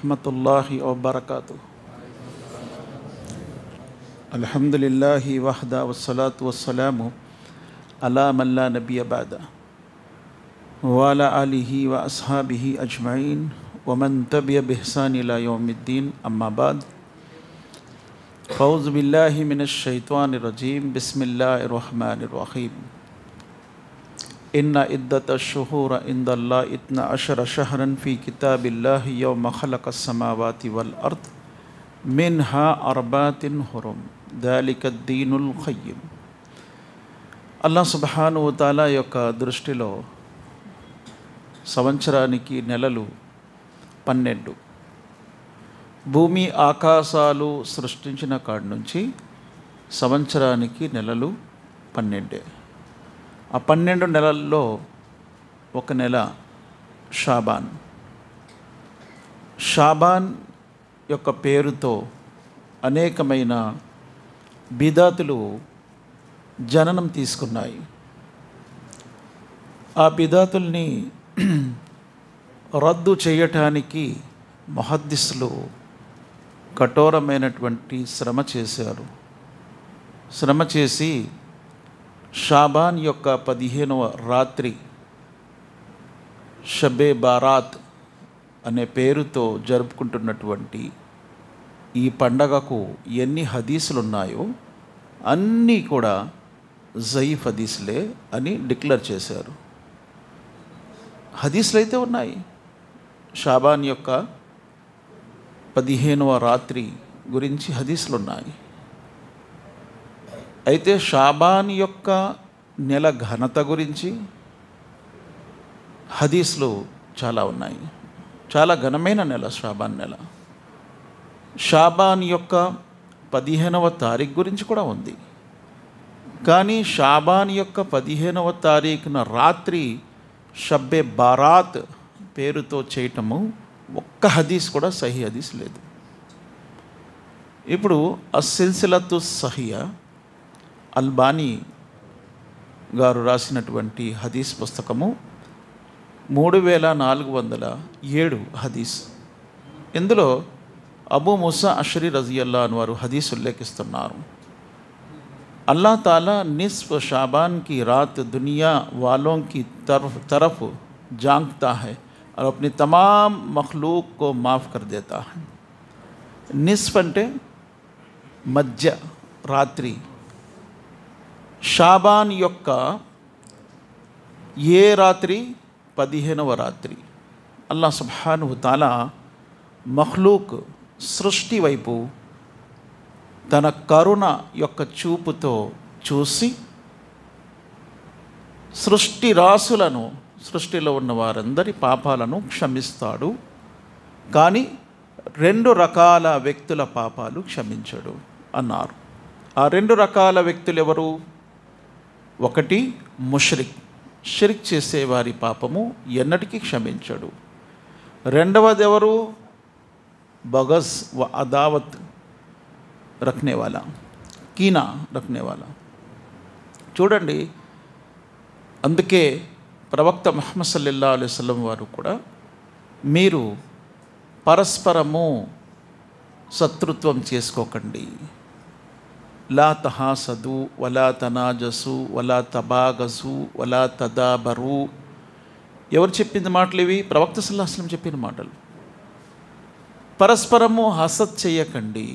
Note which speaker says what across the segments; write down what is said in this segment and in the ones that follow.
Speaker 1: వరహ్మతుల్లాహి వబరకాతుహు. అల్హమ్దులిల్లాహి వహ్దా వస్సలాతు వస్సలాము అలా మల్లా నబియ బాదా వఅలా ఆలిహి వ అస్హాబిహి అజ్మఈన్ వమన్ తబియ బిహ్సాన్ ఇలా యౌమిద్దీన్. అమ్మా బాద్. ఫౌజు బిల్లాహి మినష్ షైత్వానిర్ రజీమ్. బిస్మిల్లాహిర్ రహ్మానిర్ రహీమ్. ఇన్న ఇద్దతష్ షుహూర ఇందల్లాహి ఇత్నా అషర షహరన్ ఫీ కితాబిల్లాహి యౌమ ఖలకస్ సమావాతి వల్ అర్ద్ మిన్హా అర్బాతిన్ హురుమ్ దాలికద్దీనుల్ ఖయ్యిమ్. అల్లాహ్ సుబ్హానహు వ తఆలా యొక్క దృష్టిలో సంవత్సరానికి నెలలు 12. భూమి ఆకాశాలు సృష్టించిన కాడి నుంచి సంవత్సరానికి నెలలు 12. ఆ 12 నెలల్లో ఒక నెల షాబాన్. షాబాన్ యొక్క పేరుతో అనేకమైన బిదాతులు జననం తీసుకున్నాయి. ఆ బిదాతుల్ని రద్దు చేయటానికి ముహద్దిస్లు కఠోరమైనటువంటి శ్రమ చేశారు. శ్రమ చేసి షాబాన్ యొక్క 15వ రాత్రి షబ్బే బారాత్ అనే పేరుతో జరుపుకుంటున్నటువంటి ఈ పండగకు ఎన్ని హదీసులు ఉన్నాయో అన్నీ కూడా జయీఫ్ హదీసులే అని డిక్లేర్ చేశారు. హదీసులు అయితే ఉన్నాయి. షాబాన్ యొక్క 15వ రాత్రి గురించి హదీసులు ఉన్నాయి. అయితే షాబాన్ యొక్క నెల ఘనత గురించి హదీసులు చాలా ఉన్నాయి. చాలా ఘనమైన నెల షాబాన్ నెల. షాబాన్ యొక్క 15వ తారీఖు గురించి కూడా ఉంది. కానీ షాబాన్ యొక్క 15వ తారీఖున రాత్రి షబ్బే బారాత్ పేరుతో చేయటము ఒక్క హదీస్ కూడా సహీ హదీస్ లేదు. ఇప్పుడు అస్సిల్సిలతు సహియా అల్బానీ గారు రాసినటువంటి హదీస్ పుస్తకము 3407 హదీస్. ఇందులో అబూ ముసా అష్రీ రజియల్లాహు అన్హు వారు హదీస్ ఉల్లేఖిస్తున్నారు. अल्लाह ताला निस्फ शाबान की रात दुनिया वालों की तरफ झांकता है और अपनी तमाम मखलूक को माफ़ कर देता है. निस्फ అంటే మధ్య రాత్రి. షాబాన్ యొక్క ఏ రాత్రి? 15వ రాత్రి. అల్లాహ్ సుబ్హానహు తాలా మఖ్లూక్ సృష్టి వైపు తన కరుణ యొక్క చూపుతో చూసి సృష్టి రాసులను, సృష్టిలో ఉన్న వారందరి పాపాలను క్షమిస్తాడు. కానీ 2 రకాల వ్యక్తుల పాపాలు క్షమించడు అన్నారు. ఆ 2 రకాల వ్యక్తులు ఎవరు? ఒకటి ముష్రిక్, షిర్క్ చేసేవారి పాపము ఎన్నటికీ క్షమించడు. రెండవది ఎవరు? బగజ్ వ అదావత్ రఖనే వాలా, కీనా రఖనే వాలా. చూడండి, అందుకే ప్రవక్త ముహమ్మద్ సల్లల్లాహు అలైహి వసల్లం వారు కూడా మీరు పరస్పరము శత్రుత్వం చేసుకోకండి, లా తహాసదు వలా తనాజసు వలా తబాగజు వలా తదాబరు. ఎవరు చెప్పింది మాటలు ఇవి? ప్రవక్త సల్లల్లాహు అలైహి వసల్లం చెప్పిన మాటలు. పరస్పరము హసద్ చేయకండి,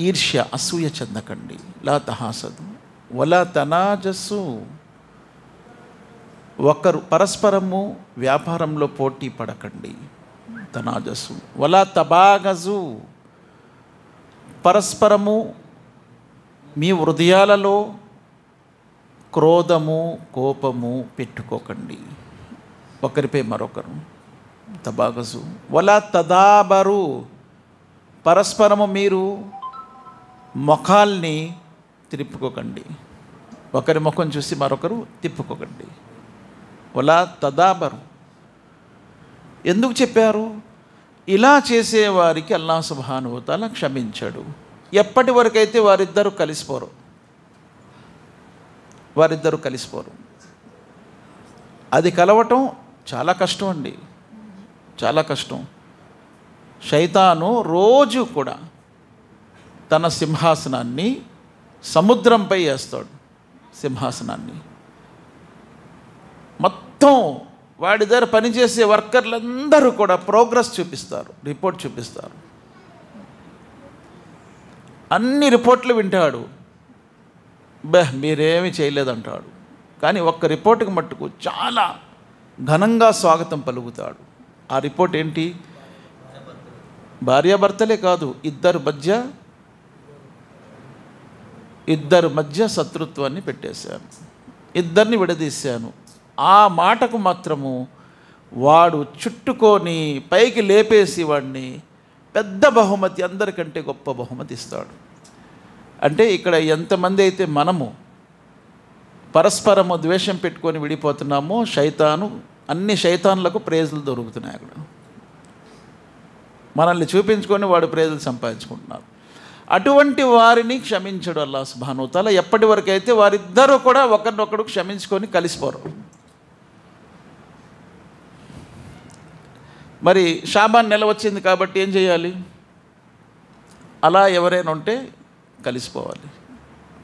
Speaker 1: ఈర్ష్య అసూయ చెందకండి. లా తహాసదు వలా తనాజసు. ఒకరు పరస్పరము వ్యాపారంలో పోటీ పడకండి, తనాజసు. వలా తబాగజు, పరస్పరము మీ హృదయాలలో క్రోధము కోపము పెట్టుకోకండి ఒకరిపై మరొకరు. తబాగజు. వలా తదాబరు, పరస్పరము మీరు ముఖాల్ని తిప్పుకోకండి, ఒకరి ముఖం చూసి మరొకరు తిప్పుకోకండి. వలా తదాబరు. ఎందుకు చెప్పారు? ఇలా చేసేవారికి అల్లాహ్ సుబ్హానహు వ తఆలా క్షమించడు. ఎప్పటి వరకైతే వారిద్దరూ కలిసిపోరు. అది కలవటం చాలా కష్టం అండి, చాలా కష్టం. శైతాను రోజు కూడా తన సింహాసనాన్ని సముద్రంపై వేస్తాడు. సింహాసనాన్ని మొత్తం వాడి దగ్గర పనిచేసే వర్కర్లందరూ కూడా ప్రోగ్రెస్ చూపిస్తారు, రిపోర్ట్ చూపిస్తారు. అన్ని రిపోర్ట్లు వింటాడు. మీరేమీ చేయలేదంటాడు. కానీ ఒక్క రిపోర్టుకి మట్టుకు చాలా ఘనంగా స్వాగతం పలుకుతాడు. ఆ రిపోర్ట్ ఏంటి? భార్యాభర్తలే కాదు, ఇద్దరు మధ్య శత్రుత్వాన్ని పెట్టేశాను, ఇద్దరిని విడదీశాను. ఆ మాటకు మాత్రము వాడు చుట్టుకొని పైకి లేపేసి వాడిని పెద్ద బహుమతి, అందరికంటే గొప్ప బహుమతి ఇస్తాడు. అంటే ఇక్కడ ఎంతమంది అయితే మనము పరస్పరము ద్వేషం పెట్టుకొని విడిపోతున్నామో, అన్ని శైతాన్లకు ప్రేజులు దొరుకుతున్నాయి. అక్కడ మనల్ని చూపించుకొని వాడు ప్రేజులు సంపాదించుకుంటున్నారు. అటువంటి వారిని క్షమించడు అల్లాహ్ సుబ్హానహు వ తఆలా. ఎప్పటి వరకు అయితే వారిద్దరూ కూడా ఒకరినొకడు క్షమించుకొని కలిసిపోరు. మరి షాబాన్ నెల వచ్చింది కాబట్టి ఏం చేయాలి? అలా ఎవరైనా ఉంటే కలిసిపోవాలి.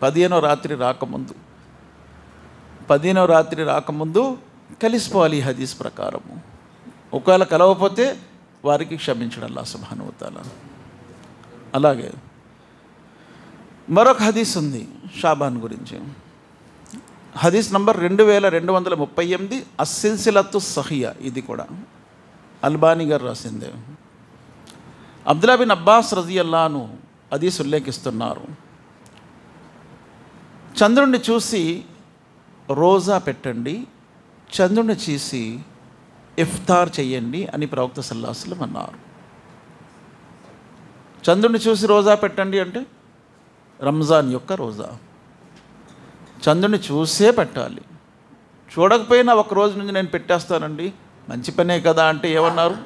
Speaker 1: 15వ రాత్రి రాకముందు కలిసిపోవాలి ఈ హదీస్ ప్రకారము. ఒకవేళ కలవకపోతే వారికి క్షమించడం అల్లాహ్ సుబ్హానహు వ తఆలా. అలాగే మరొక హదీస్ ఉంది షాబాన్ గురించి. హదీస్ నంబర్ 2238, అస్సిల్సిలతు సహియా. ఇది కూడా అల్బానీ గారు రాసిందే. అబ్దుల్లా బిన్ అబ్బాస్ రజియల్లాహు అన్హు హదీస్ ఉల్లేఖిస్తున్నారు. చంద్రుణ్ణి చూసి రోజా పెట్టండి, చంద్రుణ్ణి చూసి ఇఫ్తార్ చెయ్యండి అని ప్రవక్త సల్లల్లాహు అలైహి వసల్లం అన్నారు. చంద్రుణ్ణి చూసి రోజా పెట్టండి అంటే రంజాన్ యొక్క రోజా. చంద్రుని చూసే పెట్టాలి. చూడకపోయినా ఒక రోజు నుంచి నేను పెట్టేస్తానండి, మంచి పనే కదా అంటే ఏమన్నారు?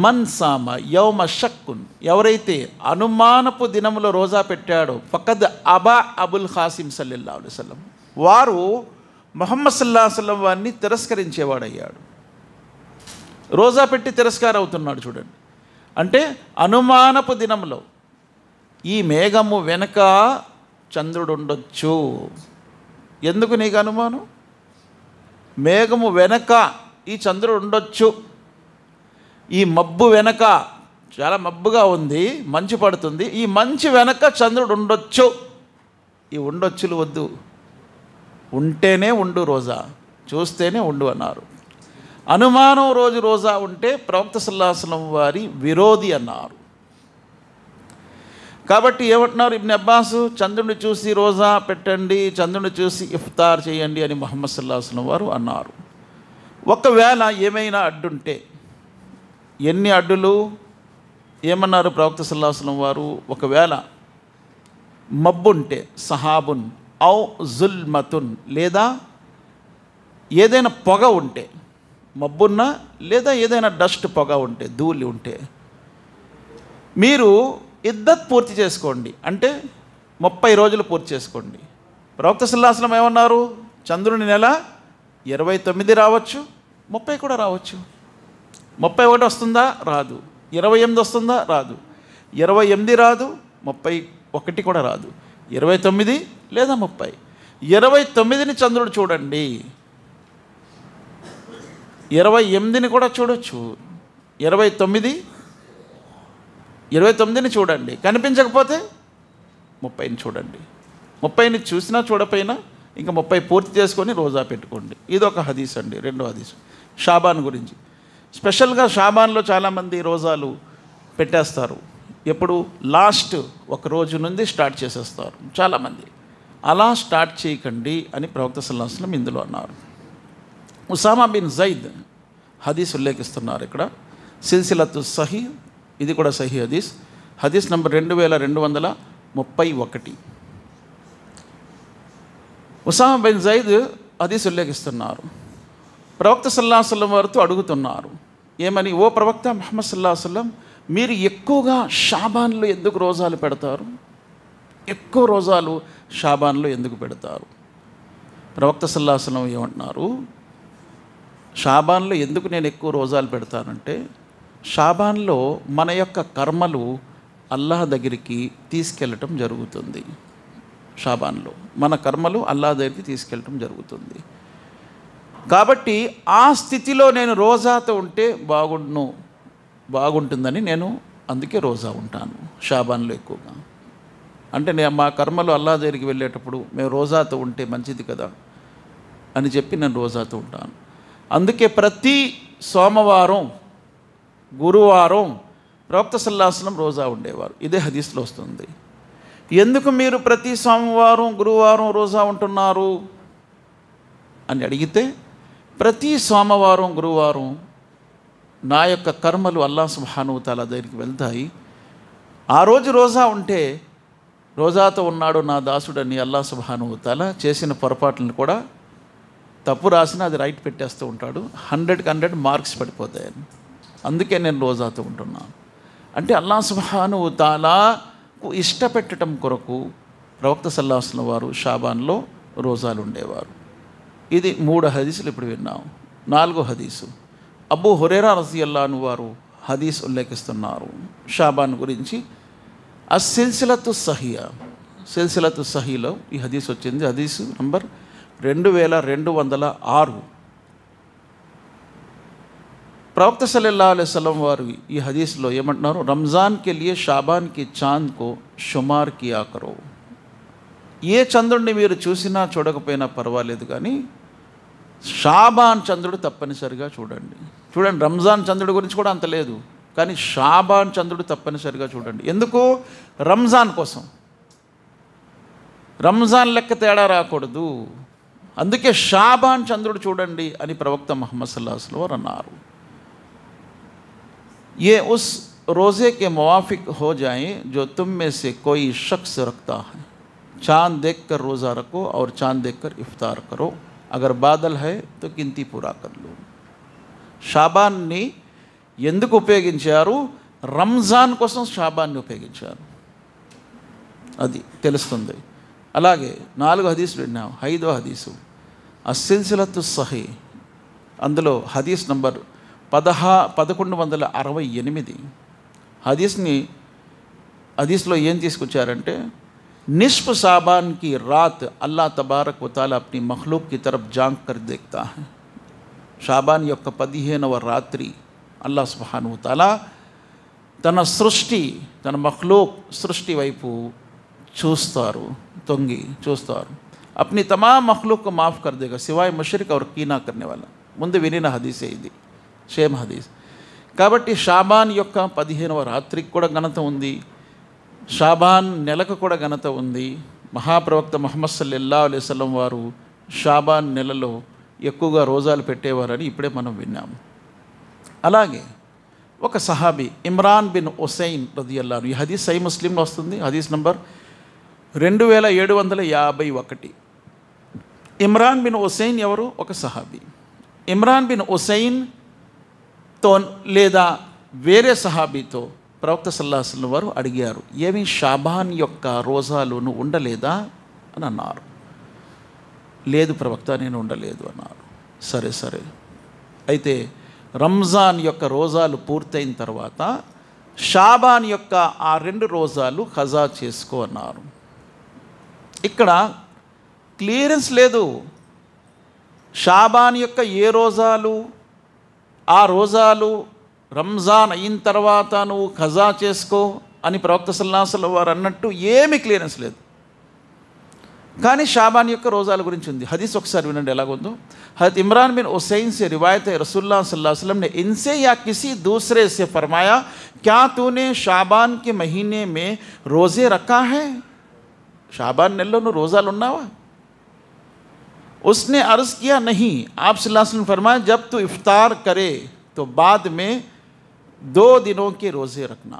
Speaker 1: మన్ సామ యౌమ షక్కున్, ఎవరైతే అనుమానపు దినములో రోజా పెట్టాడో ఫకద్ అబా అబుల్ ఖాసిం సల్లల్లాహు అలైహి వసల్లం, వారు ముహమ్మద్ సల్లల్లాహు అలైహి వసల్లం వారిని తిరస్కరించేవాడయ్యాడు. రోజా పెట్టి తిరస్కారం అవుతున్నాడు. చూడండి, అంటే అనుమానపు దినంలో ఈ మేఘము వెనక చంద్రుడు ఉండొచ్చు. ఎందుకు నీకు అనుమానం? మేఘము వెనక ఈ చంద్రుడు ఉండొచ్చు. ఈ మబ్బు వెనక చాలా మబ్బుగా ఉంది, మంచు పడుతుంది, ఈ మంచు వెనక చంద్రుడు ఉండొచ్చు. ఈ ఉండొచ్చులు వద్దు, ఉంటేనే ఉండు రోజా, చూస్తేనే ఉండు అన్నారు. అనుమానం రోజు రోజా ఉంటే ప్రవక్త సల్లల్లాహు అలైహి వసల్లం వారి విరోధి అన్నారు. కాబట్టి ఏమంటున్నారు ఇబ్న్ అబ్బాస్? చంద్రుని చూసి రోజా పెట్టండి, చంద్రుని చూసి ఇఫ్తార్ చేయండి అని ముహమ్మద్ సల్లల్లాహు అలైహి వసల్లం వారు అన్నారు. ఒకవేళ ఏమైనా అడ్డుంటే, ఎన్ని అడ్డులు ఏమన్నారు ప్రవక్త సల్లల్లాహు అలైహి వసల్లం వారు? ఒకవేళ మబ్బుంటే, సహాబున్ ఔ జుల్మతున్, లేదా ఏదైనా పొగ ఉంటే, మబ్బున్నా లేదా ఏదైనా డస్ట్ పొగ ఉంటే, ధూళి ఉంటే, మీరు ఇద్దత్ పూర్తి చేసుకోండి, అంటే 30 రోజులు పూర్తి చేసుకోండి. ప్రవక్త సల్లల్లాహు అలైహి వసల్లం ఏమన్నారు? చంద్రుని నెల 29 రావచ్చు, 30 కూడా రావచ్చు. 31 వస్తుందా? రాదు. 28 వస్తుందా? రాదు. 28 రాదు, 31 కూడా రాదు. 29 లేదా 30. 29ని చంద్రుడు చూడండి, 28ని కూడా చూడొచ్చు. 29ని చూడండి, కనిపించకపోతే 30ని చూడండి. 30ని చూసినా చూడపోయినా ఇంకా 30 పూర్తి చేసుకొని రోజా పెట్టుకోండి. ఇది ఒక హదీస్ అండి. రెండో హదీస్ షాబాన్ గురించి. స్పెషల్గా షాబాన్లో చాలామంది రోజాలు పెట్టేస్తారు. ఎప్పుడు? లాస్ట్ ఒక రోజు నుండి స్టార్ట్ చేసేస్తారు చాలామంది. అలా స్టార్ట్ చేయకండి అని ప్రవక్త సల్లల్లాహు అలైహి వసల్లం ఇందులో అన్నారు. ఉసామా బిన్ జైద్ హదీస్ ఉల్లేఖిస్తున్నారు ఇక్కడ. సిల్సిలతు సహీ, ఇది కూడా సహీ హదీస్. హదీస్ నంబర్ 2231. ఉసామా బిన్ జైద్ హదీస్ ఉల్లేఖిస్తున్నారు. ప్రవక్త సల్లల్లాహు అలైహి వసల్లం వారితో అడుగుతున్నారు ఏమని? ఓ ప్రవక్త ముహమ్మద్ సల్లల్లాహు అలైహి వసల్లం, మీరు ఎక్కువగా షాబాన్లో ఎందుకు రోజాలు పెడతారు? ఎక్కువ రోజాలు షాబాన్లో ఎందుకు పెడతారు? ప్రవక్త సల్లల్లాహు అలైహి వసల్లం ఏమంటున్నారు? షాబాన్లో ఎందుకు నేను ఎక్కువ రోజాలు పెడతానంటే, షాబాన్లో మన యొక్క కర్మలు అల్లాహ్ దగ్గరికి తీసుకెళ్ళటం జరుగుతుంది. షాబాన్లో మన కర్మలు అల్లాహ్ దగ్గరికి తీసుకెళ్ళటం జరుగుతుంది. కాబట్టి ఆ స్థితిలో నేను రోజాతో ఉంటే బాగుంటుందని నేను అందుకే రోజా ఉంటాను షాబాన్లో ఎక్కువగా. అంటే నేను మా కర్మలు అల్లాహ్ దగ్గరికి వెళ్ళేటప్పుడు మేము రోజాతో ఉంటే మంచిది కదా అని చెప్పి నేను రోజాతో ఉంటాను. అందుకే ప్రతి సోమవారం, గురువారం ప్రవక్త సల్లల్లాహు అలైహి వసల్లం రోజా ఉండేవారు. ఇదే హదీస్లో వస్తుంది. ఎందుకు మీరు ప్రతి సోమవారం, గురువారం రోజా ఉంటున్నారు అని అడిగితే, ప్రతి సోమవారం, గురువారం నా యొక్క కర్మలు అల్లాహ్ సుబ్హానహు వ తఆలా దగ్గరికి వెళ్తాయి. ఆ రోజు రోజా ఉంటే రోజాతో ఉన్నాడు నా దాసుడని అల్లాహ్ సుబ్హానహు వ తఆలా చేసిన పొరపాట్లను కూడా తప్పు రాసినా అది రైట్ పెట్టేస్తూ ఉంటాడు. 100కి 100 మార్క్స్ పడిపోతాయని. అందుకే నేను రోజాతో ఉంటున్నాను. అంటే అల్లాహ్ సుబ్హానహు వ తఆలాకు ఇష్టపెట్టడం కొరకు ప్రవక్త సల్లల్లాహు అలైహి వసల్లం వారు షాబాన్లో రోజాలు ఉండేవారు. ఇది 3 హదీసులు ఇప్పుడు విన్నాం. 4వ హదీసు అబూ హురైరా రజియల్లాహు అన్హు వారు హదీస్ ఉల్లేఖిస్తున్నారు షాబాన్ గురించి. సిల్సిలతు సహీలో ఈ హదీస్ వచ్చింది. హదీసు నంబర్ 2206. ప్రవక్త సల్లల్లాహు అలైహి వసల్లం వారు ఈ హదీస్లో ఏమంటున్నారు? రంజాన్ కే లియే షాబాన్ కి చాంద్ కో షుమార్ కియా కరో. ఏ చంద్రుడిని మీరు చూసినా చూడకపోయినా పర్వాలేదు, కానీ షాబాన్ చంద్రుడు తప్పనిసరిగా చూడండి. రంజాన్ చంద్రుడి గురించి కూడా అంత లేదు, కానీ షాబాన్ చంద్రుడు తప్పనిసరిగా చూడండి. ఎందుకు? రంజాన్ కోసం. రంజాన్ లెక్క తేడా రాకూడదు, అందుకే షాబాన్ చంద్రుడు చూడండి అని ప్రవక్త ముహమ్మద్ సల్లల్లాహు అలైహి వసల్లం అన్నారు. ये उस रोज़े के मुवाफिक हो जाएं जो तुम में से कोई शख्स रखता है. चाँद देखकर रोज़ा रखो और चाँद देखकर इफ्तार करो. अगर बादल है तो गिनती पूरा कर लो. షాబాన్ని ఎందుకు ఉపయోగించారు? రంజాన్ కోసం షాబాన్ని ఉపయోగించారు, అది తెలుస్తుంది. అలాగే 4వ హదీసులు విన్నాం. 5వ హదీసు అస్సిల్సిలతు సహీ, అందులో హదీస్ నంబర్ 1168. హదీస్లో ఏం తీసుకొచ్చారంటే, నిస్ఫ్ షాబాన్ की रात अल्लाह तबारक व तआला अपनी मखलूक की तरफ झांक कर देखता है. షాబాన్ యొక్క 15వ రాత్రి అల్లాహ్ సుబ్హానహు వ తఆలా తన సృష్టి, తన మఖ్లూక్ సృష్టి వైపు చూస్తారు, తొంగి చూస్తారు. अपनी तमाम मखलूक को माफ़ कर देगा सिवाय मुशरिक और कीना करने वाला. ముందు వినిన హదీసే ఇది, షేమ్ హదీస్. కాబట్టి షాబాన్ యొక్క 15వ రాత్రికి కూడా ఘనత ఉంది, షాబాన్ నెలకు కూడా ఘనత ఉంది. మహాప్రవక్త ముహమ్మద్ సల్లల్లాహు అలైహి వసల్లం వారు షాబాన్ నెలలో ఎక్కువగా రోజాలు పెట్టేవారని ఇప్పుడే మనం విన్నాము. అలాగే ఒక సహాబీ ఇమ్రాన్ బిన్ హుసైన్ రదియల్లాహు అన్హు, ఈ హదీస్ సహీ ముస్లింలో వస్తుంది. హదీస్ నంబర్ 2751. ఇమ్రాన్ బిన్ హుసైన్ ఎవరు? ఒక సహాబీ. ఇమ్రాన్ బిన్ హుసైన్తో లేదా వేరే సహాబీతో ప్రవక్త సల్లల్లాహు అలైహి వసల్లం వారు అడిగారు, ఏమి షాబాన్ యొక్క రోజాలను ఉండలేదా అని అన్నారు. లేదు ప్రవక్త, నేను ఉండలేదు అన్నారు. సరే అయితే రంజాన్ యొక్క రోజాలు పూర్తయిన తర్వాత షాబాన్ యొక్క ఆ 2 రోజాలు ఖజా చేసుకో అన్నారు. ఇక్కడ క్లియరెన్స్ లేదు. షాబాన్ యొక్క ఏ రోజాలు, ఆ రోజాలు రంజాన్ అయిన తర్వాత నువ్వు ఖజా చేసుకో అని ప్రవక్త సల్లల్లాహు అలైహి వసల్లం వారు అన్నట్టు ఏమీ క్లియరెన్స్ లేదు. కానీ షాబాన్ యొక్క రోజాల గురించి ఉంది. హదీస్ ఒకసారి వినండి ఎలాగుందో. हज़रत इमरान बिन हुसैन से रिवायत है, रसूलुल्लाह सल्लल्लाहु अलैहि वसल्लम ने इनसे या किसी दूसरे से फरमाया, क्या तूने शाबान के महीने में रोज़े रखा है? शाबान నెలలో నువ్వు రోజాలు ఉన్నావా? उसने अर्ज़ किया नहीं. आप सल्लल्लाहु अलैहि वसल्लम फरमाया, जब तू इफ्तार करे तो बाद में 2 दिनों के रोज़े रखना.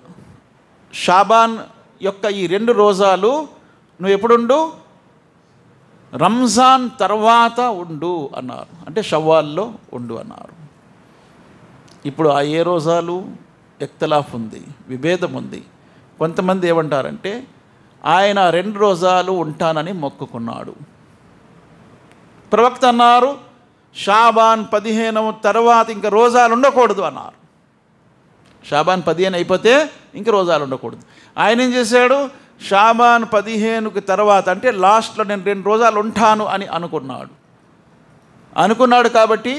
Speaker 1: షాబాన్ యొక్క ఈ 2 రోజాలు నువ్వు ఎప్పుడుండు? రంజాన్ తర్వాత ఉండు అన్నారు. అంటే షవ్వాల్లో ఉండు అన్నారు. ఇప్పుడు ఆ ఏ రోజాలు ఇఖ్తిలాఫ్ ఉంది, విభేదం ఉంది. కొంతమంది ఏమంటారంటే ఆయన 2 రోజాలు ఉంటానని మొక్కుకున్నాడు. ప్రవక్త అన్నారు షాబాన్ 15 తర్వాత ఇంకా రోజాలు ఉండకూడదు అన్నారు. షాబాన్ 15 అయిపోతే ఇంక రోజాలు ఉండకూడదు. ఆయన ఏం చేశాడు, షాబాన్ 15కి తర్వాత అంటే లాస్ట్లో నేను 2 రోజాలు ఉంటాను అని అనుకున్నాడు. కాబట్టి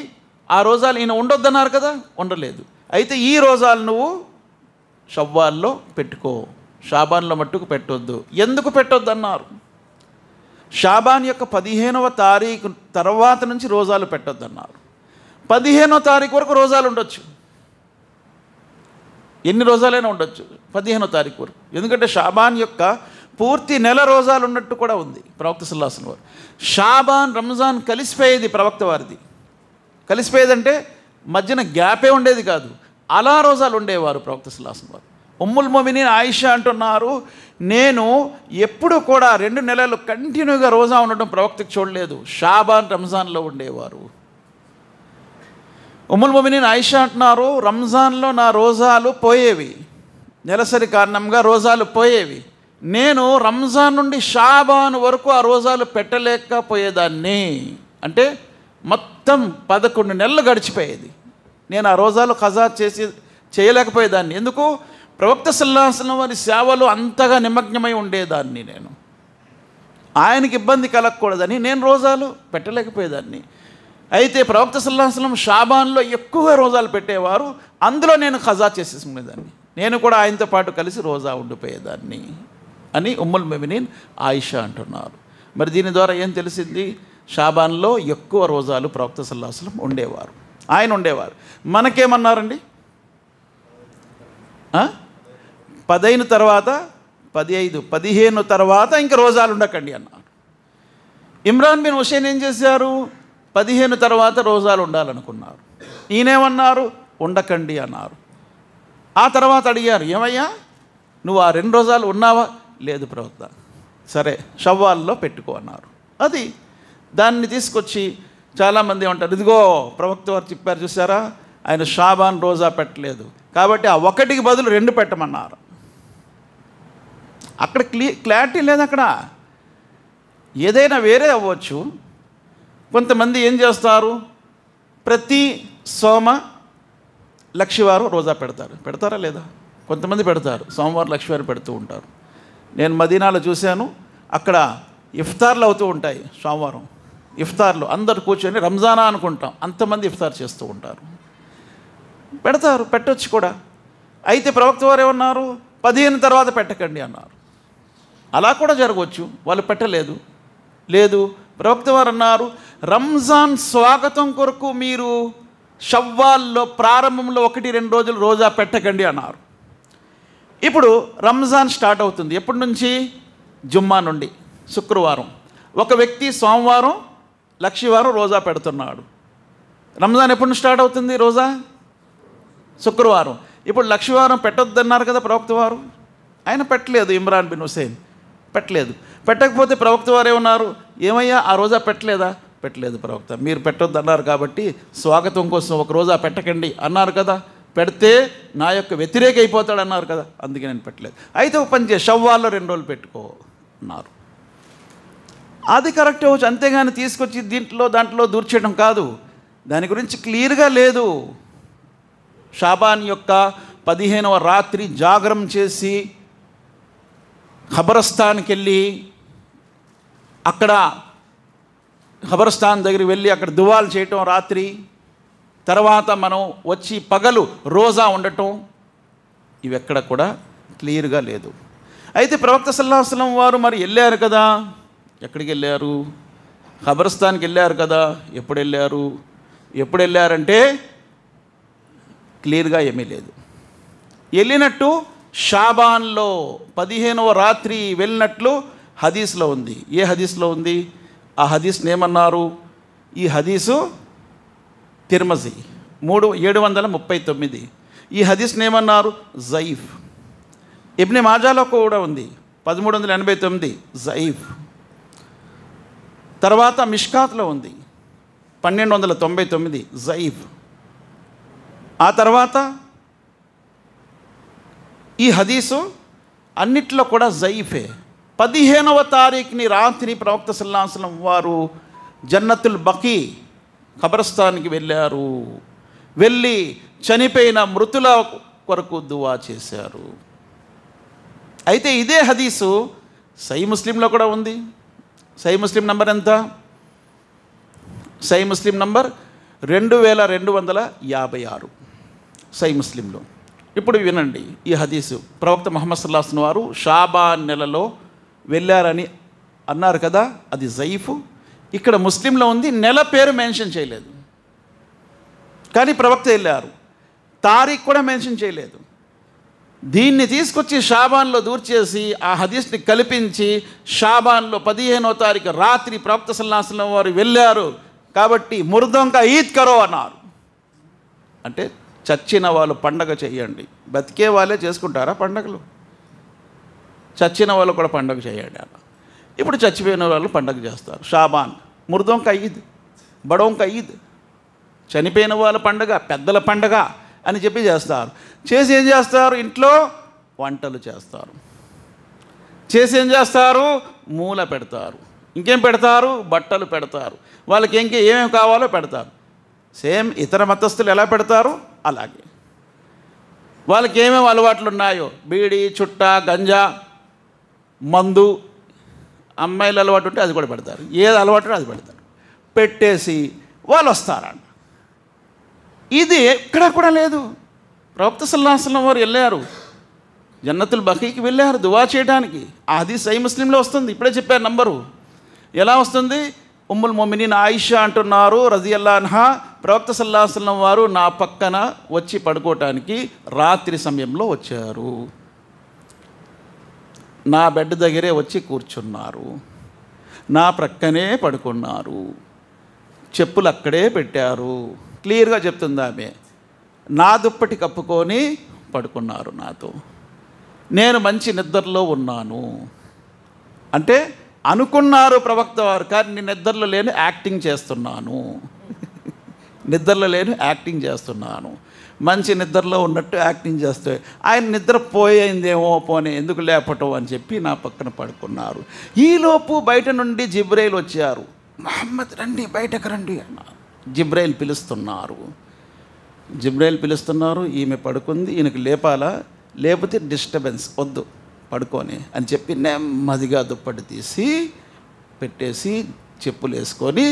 Speaker 1: ఆ రోజాలు ఈయన ఉండొద్దన్నారు కదా, ఉండలేదు. అయితే ఈ రోజాలు నువ్వు షవ్వాల్లో పెట్టుకో, షాబాన్లో మట్టుకు పెట్టొద్దు. ఎందుకు పెట్టొద్దు అన్నారు? షాబాన్ యొక్క 15వ తారీఖు తర్వాత నుంచి రోజాలు పెట్టొద్దు అన్నారు. 15వ తారీఖు వరకు రోజాలు ఉండొచ్చు, ఎన్ని రోజాలైనా ఉండొచ్చు 15వ తారీఖు వరకు. ఎందుకంటే షాబాన్ యొక్క పూర్తి నెల రోజాలు ఉన్నట్టు కూడా ఉంది ప్రవక్త సల్లల్లాహు అలైహి వసల్లం వారు. షాబాన్ రంజాన్ కలిసిపోయేది ప్రవక్త వారిది. కలిసిపోయేదంటే మధ్యన గ్యాపే ఉండేది కాదు, అలా రోజాలు ఉండేవారు ప్రవక్త సల్లల్లాహు అలైహి వసల్లం వారు. ఉమ్ముల్ మొమినీన్ ఆయిషా అంటున్నారు, నేను ఎప్పుడు కూడా 2 నెలలు కంటిన్యూగా రోజా ఉండడం ప్రవక్తకు చూడలేదు, షాబాన్ రంజాన్లో ఉండేవారు. ఉమ్ముల్ మొమినీన్ ఆయిషా అంటున్నారు, రంజాన్లో నా రోజాలు పోయేవి, నెలసరి కారణంగా రోజాలు పోయేవి. నేను రంజాన్ నుండి షాబాన్ వరకు ఆ రోజాలు పెట్టలేకపోయేదాన్ని. అంటే మొత్తం 11 నెలలు గడిచిపోయేది, నేను ఆ రోజాలు ఖజా చేయలేకపోయేదాన్ని. ఎందుకు? ప్రవక్త సల్లల్లాహు అలైహి వసల్లం వారి సేవలో అంతగా నిమగ్నమై ఉండేదాన్ని. నేను ఆయనకి ఇబ్బంది కలగకూడదని నేను రోజాలు పెట్టలేకపోయేదాన్ని. అయితే ప్రవక్త సల్లల్లాహు అలైహి వసల్లం షాబాన్లో ఎక్కువగా రోజాలు పెట్టేవారు, అందులో నేను ఖజా చేసేసుకునేదాన్ని, నేను కూడా ఆయనతో పాటు కలిసి రోజా ఉండిపోయేదాన్ని అని ఉమ్ముల్ మొమినీన్ ఆయిషా అంటున్నారు. మరి దీని ద్వారా ఏం తెలిసింది? షాబాన్లో ఎక్కువ రోజాలు ప్రవక్త సల్లల్లాహు అలైహి వసల్లం ఉండేవారు, ఆయన ఉండేవారు. మనకేమన్నారండి? 15 తర్వాత 15 తర్వాత ఇంక రోజాలు ఉండకండి అన్నారు. ఇమ్రాన్ బిన్ హుసైన్ ఏం చేశారు? 15 తర్వాత రోజాలు ఉండాలనుకున్నారు. ఈయనేమన్నారు? ఉండకండి అన్నారు. ఆ తర్వాత అడిగారు, ఏమయ్యా నువ్వు ఆ 2 రోజాలు ఉన్నావా? లేదు ప్రవక్త. సరే షవ్వాల్లో పెట్టుకో అన్నారు. అది దాన్ని తీసుకొచ్చి చాలామంది ఏమంటారు, ఇదిగో ప్రవక్త వారు చెప్పారు చూసారా, ఆయన షాబాన్ రోజా పెట్టలేదు కాబట్టి ఆ 1కి బదులు 2 పెట్టమన్నారు. అక్కడ క్లారిటీ లేదు. అక్కడ ఏదైనా వేరే అవ్వచ్చు. కొంతమంది ఏం చేస్తారు, ప్రతి సోమ లక్షవారం రోజా పెడతారా లేదా? కొంతమంది పెడతారు, సోమవారం లక్షవారం పెడుతూ ఉంటారు. నేను మదీనాలో చూశాను, అక్కడ ఇఫ్తార్లు అవుతూ ఉంటాయి. సోమవారం ఇఫ్తార్లు అందరు కూర్చొని రంజానా అనుకుంటాం, అంతమంది ఇఫ్తార్ చేస్తూ ఉంటారు. పెడతారు, పెట్టొచ్చు కూడా. అయితే ప్రవక్త వారు ఏమన్నారు? 15 తర్వాత పెట్టకండి అన్నారు. అలా కూడా జరగవచ్చు, వాళ్ళు పెట్టలేదు. లేదు, ప్రవక్త వారు అన్నారు, రంజాన్ స్వాగతం కొరకు మీరు షవ్వాల్లో ప్రారంభంలో 1-2 రోజులు రోజా పెట్టకండి అన్నారు. ఇప్పుడు రంజాన్ స్టార్ట్ అవుతుంది. ఎప్పటి నుంచి? జుమ్మా నుండి, శుక్రవారం. ఒక వ్యక్తి సోమవారం లక్షవారం రోజా పెడుతున్నాడు. రంజాన్ ఎప్పుడు స్టార్ట్ అవుతుంది? రోజా శుక్రవారం. ఇప్పుడు లక్షవారం పెట్టొద్దన్నారు కదా ప్రవక్త వారు, ఆయన పెట్టలేదు. ఇమ్రాన్ బిన్ హుసైన్ పెట్టలేదు. పెట్టకపోతే ప్రవక్త వారు ఏమన్నారు? ఏమయ్యా ఆ రోజా పెట్టలేదా? పెట్టలేదు ప్రవక్త, మీరు పెట్టొద్దు అన్నారు కాబట్టి స్వాగతం కోసం 1 రోజా పెట్టకండి అన్నారు కదా, పెడితే నా యొక్క వ్యతిరేక అయిపోతాడు అన్నారు కదా, అందుకే నేను పెట్టలేదు. అయితే ఒక పని చేసి షవ్వాల్లో 2 రోజులు పెట్టుకో అన్నారు. అది కరెక్ట్ అవ్వచ్చు, అంతేగాని తీసుకొచ్చి దాంట్లో దూర్చేయడం కాదు. దాని గురించి క్లియర్గా లేదు. షాబాన్ యొక్క 15వ రాత్రి జాగరం చేసి ఖబరస్థాన్కి వెళ్ళి అక్కడ ఖబరస్థాన్ దగ్గరికి వెళ్ళి అక్కడ దువాలు చేయటం రాత్రి, తర్వాత మనం వచ్చి పగలు రోజా ఉండటం, ఇవి ఎక్కడ కూడా క్లియర్గా లేదు. అయితే ప్రవక్త సల్లల్లాహు అలైహి వసల్లం వారు మరి వెళ్ళారు కదా, ఎక్కడికి వెళ్ళారు? ఖబరస్థాన్కి వెళ్ళారు కదా. ఎప్పుడు వెళ్ళారంటే క్లియర్గా ఏమీ లేదు. వెళ్ళినట్టు షాబాన్లో 15వ రాత్రి వెళ్ళినట్లు హదీస్లో ఉంది. ఏ హదీస్లో ఉంది? ఆ హదీస్ని ఏమన్నారు? ఈ హదీసు తిర్మజీ 739. ఈ హదీస్ని ఏమన్నారు? జయీఫ్. ఇబ్నే మాజాలో కూడా ఉంది 1389 జయీఫ్. తర్వాత మిష్కాత్లో ఉంది 1299 జయీఫ్. ఆ తర్వాత ఈ హదీసు అన్నిట్లో కూడా జయీఫే. 15వ తారీఖుని రాత్రి ప్రవక్త సల్లల్లాహు అలైహి వసల్లం వారు జన్నతుల్ బకీ ఖబరస్థాన్కి వెళ్ళారు. వెళ్ళి చనిపోయిన మృతుల కొరకు దువా చేశారు. అయితే ఇదే హదీసు సహీ ముస్లింలో కూడా ఉంది. సహీ ముస్లిం నంబర్ ఎంత? సహీ ముస్లిం నంబర్ 2256 సహీ ముస్లింలో. ఇప్పుడు వినండి ఈ హదీసు. ప్రవక్త ముహమ్మద్ సల్లల్లాహు అలైహి వసల్లం వారు షాబాన్ నెలలో వెళ్ళారని అన్నారు కదా, అది జయీఫు. ఇక్కడ ముస్లింలో ఉంది, నెల పేరు మెన్షన్ చేయలేదు. కానీ ప్రవక్త వెళ్ళారు, తారీఖు కూడా మెన్షన్ చేయలేదు. దీన్ని తీసుకొచ్చి షాబాన్లో దూర్చేసి ఆ హదీస్ని కల్పించి షాబాన్లో 15వ తారీఖు రాత్రి ప్రవక్త సల్లల్లాహు అలైహి వసల్లం వారు వెళ్ళారు కాబట్టి ముర్దోంకా ఈద్ కరో అన్నారు. అంటే చచ్చిన వాళ్ళు పండగ చేయండి, బతికే వాళ్ళే చేసుకుంటారా పండగలు? చచ్చిన వాళ్ళు కూడా పండగ చేయండి అన్న. ఇప్పుడు చచ్చిపోయిన వాళ్ళు పండగ చేస్తారు. షాబాన్, ముర్దోంకా ఈద్, బడోంకా ఈద్, చనిపోయిన వాళ్ళ పండగ, పెద్దల పండగ అని చెప్పి చేస్తారు. చేసి ఏం చేస్తారు? ఇంట్లో వంటలు చేస్తారు. చేసి ఏం చేస్తారు? మూల పెడతారు. ఇంకేం పెడతారు? బట్టలు పెడతారు. వాళ్ళకి ఏమేమి కావాలో పెడతారు. సేమ్ ఇతర మతస్థులు ఎలా పెడతారు అలాగే. వాళ్ళకి ఏమేమి అలవాట్లు ఉన్నాయో, బీడి, చుట్ట, గంజా, మందు, అమ్మాయిల అలవాటు ఉంటే అది కూడా పెడతారు. ఏది అలవాటు ఉంటే అది పెడతారు. పెట్టేసి వాళ్ళు వస్తారంట. ఇది ఎక్కడా కూడా లేదు. ప్రవక్త సల్లల్లాహు అలైహి వసల్లం వారు వెళ్ళారు, జన్నతుల్ బఖీకి వెళ్ళారు దువా చేయడానికి. అది సహీ ముస్లింలో వస్తుంది. ఇప్పుడే చెప్పారు నంబరు. ఎలా వస్తుంది? ఉమ్ముల్ మొమినీన్ ఆయిషా అంటున్నారు రజియల్లాహు అన్హా, ప్రవక్త సల్లల్లాహు అలైహి వసల్లం వారు నా పక్కన వచ్చి పడుకోవటానికి రాత్రి సమయంలో వచ్చారు. నా బెడ్ దగ్గరే వచ్చి కూర్చున్నారు, నా ప్రక్కనే పడుకున్నారు, చెప్పులు అక్కడే పెట్టారు. క్లియర్గా చెప్తుంది ఆమె. నా దుప్పటి కప్పుకొని పడుకున్నారు నాతో. నేను మంచి నిద్రలో ఉన్నాను. అంటే అనుకున్నారు ప్రవక్త వారు, కానీ నేను నిద్రలో లేని యాక్టింగ్ చేస్తున్నాను. నిద్రలో లేని యాక్టింగ్ చేస్తున్నాను. మంచి నిద్రలో ఉన్నట్టు యాక్టింగ్ చేస్తే ఆయన నిద్ర పోయిందేమో, పోనీ ఎందుకు లేపటం అని చెప్పి నా పక్కన పడుకున్నారు. ఈలోపు బయట నుండి జిబ్రైల్ వచ్చారు. మహమ్మద్ రండి, బయటకు రండి అన్నారు. జిబ్రైల్ పిలుస్తున్నారు. ఈమె పడుకుంది, ఈయనకి లేపాలా, లేకపోతే డిస్టర్బెన్స్ వద్దు పడుకొని అని చెప్పి నెమ్మదిగా దుప్పటి తీసి పెట్టేసి చెప్పులు వేసుకొని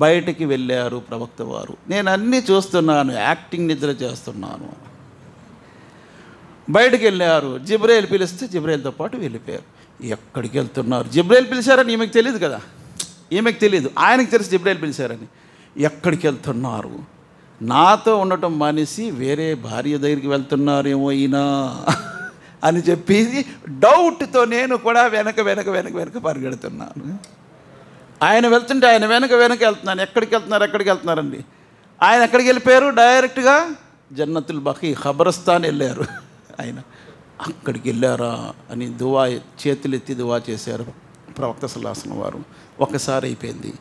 Speaker 1: బయటికి వెళ్ళారు ప్రవక్త వారు. నేను అన్నీ చూస్తున్నాను, యాక్టింగ్ నిద్ర చేస్తున్నాను. బయటికి వెళ్ళారు. జిబ్రైల్ పిలిస్తే జిబ్రైల్తో పాటు వెళ్ళిపోయారు. ఎక్కడికి వెళ్తున్నారు? జిబ్రైల్ పిలిచారని ఈమెకు తెలియదు కదా, ఈమెకు తెలియదు, ఆయనకు తెలిసి జిబ్రైల్ పిలిచారని. ఎక్కడికి వెళ్తున్నారు? నాతో ఉండటం మానేసి వేరే భార్య దగ్గరికి వెళ్తున్నారేమో ఈయన అని చెప్పి డౌట్తో నేను కూడా వెనక పరిగెడుతున్నాను. ఆయన వెళ్తుంటే ఆయన వెనక వెళ్తున్నాను. ఎక్కడికి వెళ్తున్నారండి? ఆయన ఎక్కడికి వెళ్ళిపోయారు? డైరెక్ట్గా జన్నతుల్ బఖీ ఖబరస్థాన్ వెళ్ళారు. ఆయన అక్కడికి వెళ్ళారా అని చేతులెత్తి దువా చేశారు ప్రవక్త సల్లల్లాహు అలైహి వసల్లం వారు. ఒకసారి అయిపోయింది.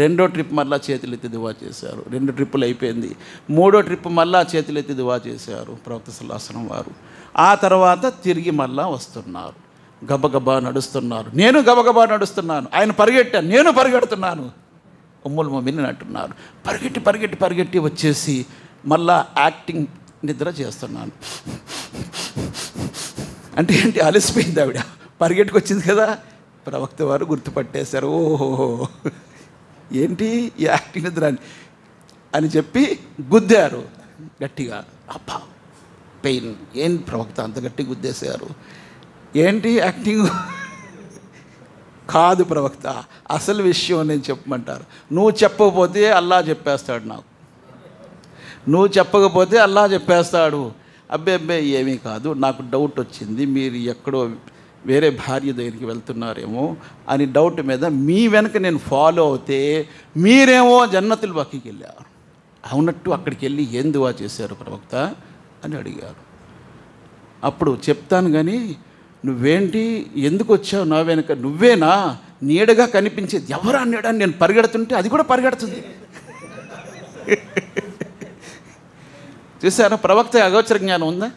Speaker 1: రెండో ట్రిప్ మళ్ళా చేతులెత్తి దువా చేశారు. 2 ట్రిప్పులు అయిపోయింది. 3వ ట్రిప్ మళ్ళా చేతులెత్తి దువా చేశారు ప్రవక్త సల్లల్లాహు అలైహి వసల్లం వారు. ఆ తర్వాత తిరిగి మళ్ళా వస్తున్నారు, గబగబా నడుస్తున్నారు. నేను గబగబా నడుస్తున్నాను. ఆయన పరిగెట్టాను, నేను పరిగెడుతున్నాను. ఉమ్ముల్ మొమినీన్ అంటున్నారు, పరిగెట్టి వచ్చేసి మళ్ళా యాక్టింగ్ నిద్ర చేస్తున్నాను. అంటే ఏంటి? అలసిపోయింది ఆవిడ, పరిగెట్టుకు వచ్చింది కదా. ప్రవక్త వారు గుర్తుపట్టేశారు. ఓహో ఏంటి ఈ యాక్టింగ్ నిద్ర అని చెప్పి గుద్దారు గట్టిగా. అబ్బా పెయిన్. ఏం ప్రవక్త అంత గట్టి గుద్దేశారు? ఏంటి యాక్టింగ్? కాదు ప్రవక్త, అసలు విషయం నేను చెప్పమంటారు. నువ్వు చెప్పకపోతే అల్లా చెప్పేస్తాడు నాకు, నువ్వు చెప్పకపోతే అల్లా చెప్పేస్తాడు. అబ్బే ఏమీ కాదు, నాకు డౌట్ వచ్చింది, మీరు ఎక్కడో వేరే భార్య దగ్గరికి వెళ్తున్నారేమో అని డౌట్ మీద మీ వెనక నేను ఫాలో అవుతే మీరేమో జన్నతుల్ బఖీకి వెళ్ళారు. అవునట్టు అక్కడికి వెళ్ళి ఏం దువా చేశారు ప్రవక్త అని అడిగారు. అప్పుడు చెప్తాను కానీ నువ్వేంటి, ఎందుకు వచ్చావు నా వెనక? నువ్వేనా నీడగా కనిపించేది? ఎవరా నీడ? నేను పరిగెడుతుంటే అది కూడా పరిగెడుతుంది. చూసారా, ప్రవక్త అగోచర జ్ఞానం ఉందా?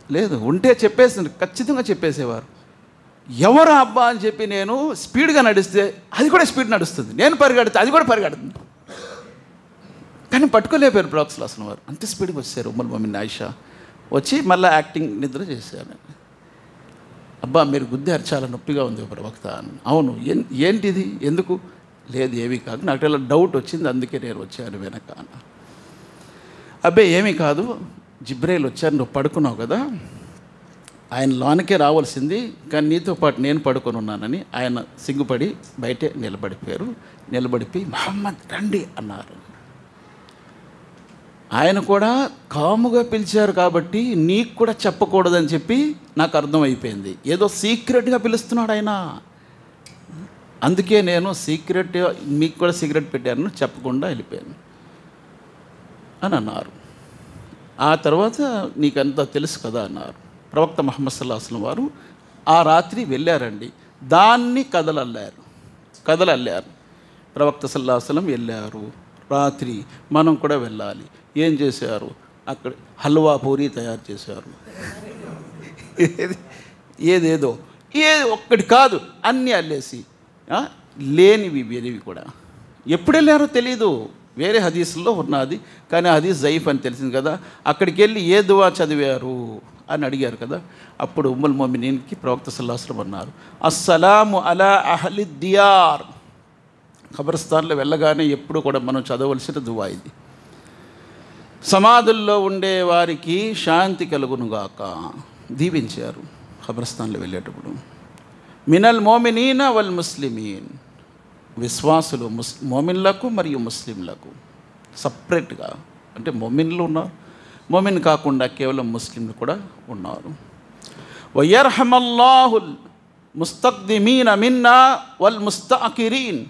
Speaker 1: లేదు. ఉంటే చెప్పేసి ఖచ్చితంగా చెప్పేసేవారు. ఎవరా అబ్బా అని చెప్పి నేను స్పీడ్గా నడిస్తే అది కూడా స్పీడ్ నడుస్తుంది, నేను పరిగెడితే అది కూడా పరిగెడుతుంది. కానీ పట్టుకోలేపారు ప్రవక్త సల్లల్లాహు అలైహి వసల్లం వారు. అంత స్పీడ్గా వచ్చారు ఉమ్ముల్ మొమినీన్ ఆయిషా. వచ్చి మళ్ళీ యాక్టింగ్ నిద్ర చేశాను. అబ్బా మీరు గుద్దారు, చాలా నొప్పిగా ఉంది ప్రవక్త. అవును, ఏంటిది, ఎందుకు? లేదు ఏమీ కాదు, నాకు ఇలా డౌట్ వచ్చింది, అందుకే నేను వచ్చాను వెనక. అబ్బే ఏమీ కాదు, జిబ్రైల్ వచ్చారు, నువ్వు పడుకున్నావు కదా, ఆయన లోనకే రావాల్సింది, కానీ నీతో పాటు నేను పడుకొని ఉన్నానని ఆయన సిగ్గుపడి బయటే నిలబడిపోయారు. నిలబడిపోయి మహమ్మద్ రండి అన్నారు. ఆయన కూడా కాముగా పిలిచారు కాబట్టి నీకు కూడా చెప్పకూడదని చెప్పి నాకు అర్థమైపోయింది, ఏదో సీక్రెట్గా పిలుస్తున్నాడు ఆయన, అందుకే నేను సీక్రెట్గా మీకు కూడా సిగరెట్ పెట్టాను చెప్పకుండా వెళ్ళిపోయాను అని అన్నారు. ఆ తర్వాత నీకంతా తెలుసు కదా అన్నారు. ప్రవక్త ముహమ్మద్ సల్లల్లాహు అలైహి వసల్లం వారు ఆ రాత్రి వెళ్ళారండి, దాన్ని కథలల్లారు. ప్రవక్త సల్లల్లాహు అలైహి వసల్లం వెళ్ళారు, రాత్రి మనం కూడా వెళ్ళాలి. ఏం చేశారు, అక్కడ హల్వా పూరి తయారు చేశారు. ఏదేదో ఒక్కటి కాదు, అన్నీ అల్లేసి లేనివి వేరేవి కూడా. ఎప్పుడు వెళ్ళారో తెలీదు, వేరే హదీసుల్లో ఉన్నది, కానీ హదీస్ జైఫ్ అని తెలిసింది కదా. అక్కడికి వెళ్ళి ఏ దువా చదివారు అని అడిగారు కదా. అప్పుడు ఉమ్ముల్ మొమినీన్కి ప్రవక్త సల్లల్లాహు అలైహి వసల్లం అన్నారు, అస్సలాము అలా అహ్లి దియార్. ఖబర్స్థాన్లో వెళ్ళగానే ఎప్పుడు కూడా మనం చదవలసిన దువా ఇది. సమాధుల్లో ఉండే వారికి శాంతి కలుగునుగాక దీవించారు ఖబర్స్థాన్లో వెళ్ళేటప్పుడు. మినల్ మోమినీన వల్ ముస్లిమీన్, విశ్వాసులు మోమిన్లకు మరియు ముస్లింలకు సపరేట్గా, అంటే మోమిన్లు ఉన్నారు, మోమిన్ కాకుండా కేవలం ముస్లింలు కూడా ఉన్నారు. వయర్హమల్లాహుల్ ముస్తఖ్దిమీన మిన్నా వల్ ముస్తఅఖిరీన్,